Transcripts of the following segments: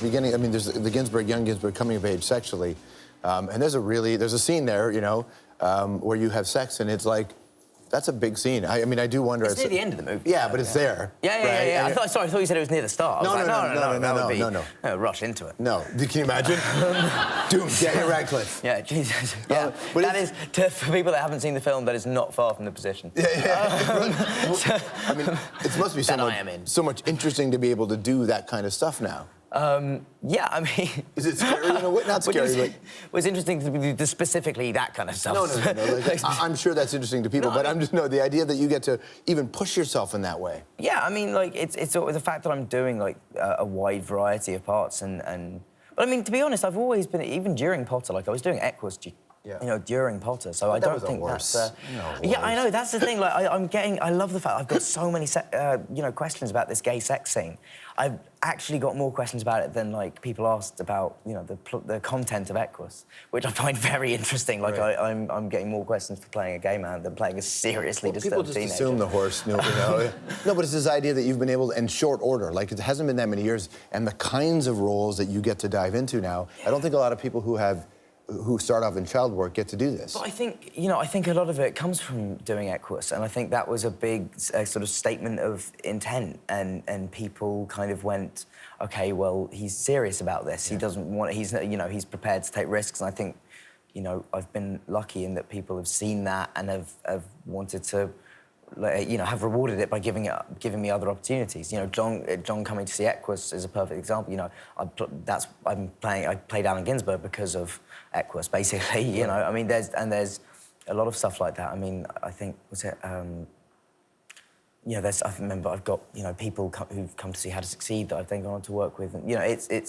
beginning, I mean, there's the Ginsberg, young Ginsberg coming of age sexually, and there's a scene there, you know, where you have sex, and it's like, that's a big scene. I mean, I do wonder. It's near the end of the movie. Yeah, but it's there. Yeah. Right? I thought you said it was near the start. No. Rush into it. No. Can you imagine? Doom, Daniel Radcliffe. Yeah, Jesus. Yeah. But that is, for people that haven't seen the film, that is not far from the position. Yeah. I mean, it must be so much interesting to be able to do that kind of stuff now. Yeah, I mean... Is it scary in a way? Not scary, but... It's interesting to do specifically that kind of stuff. No. Like, I'm sure that's interesting to people, but I'm just... No, the idea that you get to even push yourself in that way. Yeah, I mean, like, it's the fact that I'm doing, like, a wide variety of parts and... But, I mean, to be honest, I've always been... Even during Potter, like, I was doing Equus, you know, during Potter, so I don't think that's... Yeah, I know, that's the thing, like, I love the fact I've got so many, you know, questions about this gay sex scene. I've actually got more questions about it than, like, people asked about, you know, the content of Equus, which I find very interesting. Like, I'm getting more questions for playing a gay man than playing a seriously disturbed teenager. People just assume the horse, you know. No, but it's this idea that you've been able to, in short order, like, it hasn't been that many years, and the kinds of roles that you get to dive into now, I don't think a lot of people who start off in child work get to do this. But I think, you know, I think a lot of it comes from doing Equus, and I think that was a big sort of statement of intent, and people kind of went, OK, well, he's serious about this. He doesn't want... you know, he's prepared to take risks, and I think, you know, I've been lucky in that people have seen that and have wanted to, you know, have rewarded it by giving me other opportunities. You know, John coming to see Equus is a perfect example. You know, I played Allen Ginsberg because of Equus, basically. You know, I mean, there's a lot of stuff like that. I mean, I think you know, I remember I've got, you know, people who've come to see How to Succeed that I've then gone on to work with, and you know, it's like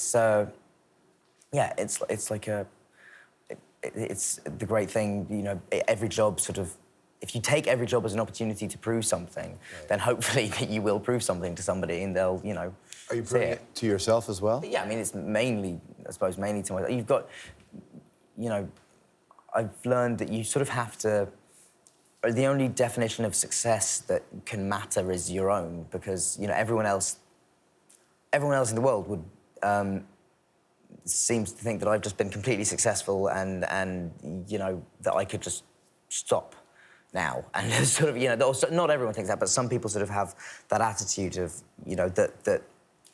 it's the great thing. You know, every job sort of. If you take every job as an opportunity to prove something, then hopefully you will prove something to somebody and they'll, you know, Are you proving it to yourself as well? Yeah, I mean, it's mainly, I suppose, mainly to myself. You've got, you know, I've learned that you sort of have to... The only definition of success that can matter is your own, because, you know, everyone else in the world would... seems to think that I've just been completely successful and you know, that I could just stop now. And sort of, you know, not everyone thinks that, but some people sort of have that attitude of, you know, that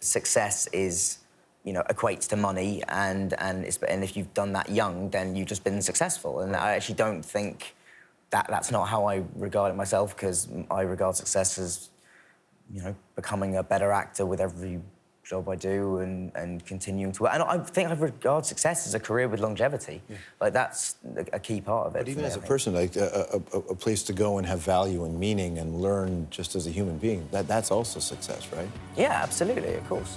success is, you know, equates to money, and if you've done that young, then you've just been successful. And I actually don't think that's not how I regard it myself, because I regard success as, you know, becoming a better actor with every job I do and continuing to work. And I think I regard success as a career with longevity. Yeah. Like, that's a key part of it. But even as a person, like, a place to go and have value and meaning and learn just as a human being, that's also success, right? Yeah, absolutely, of course.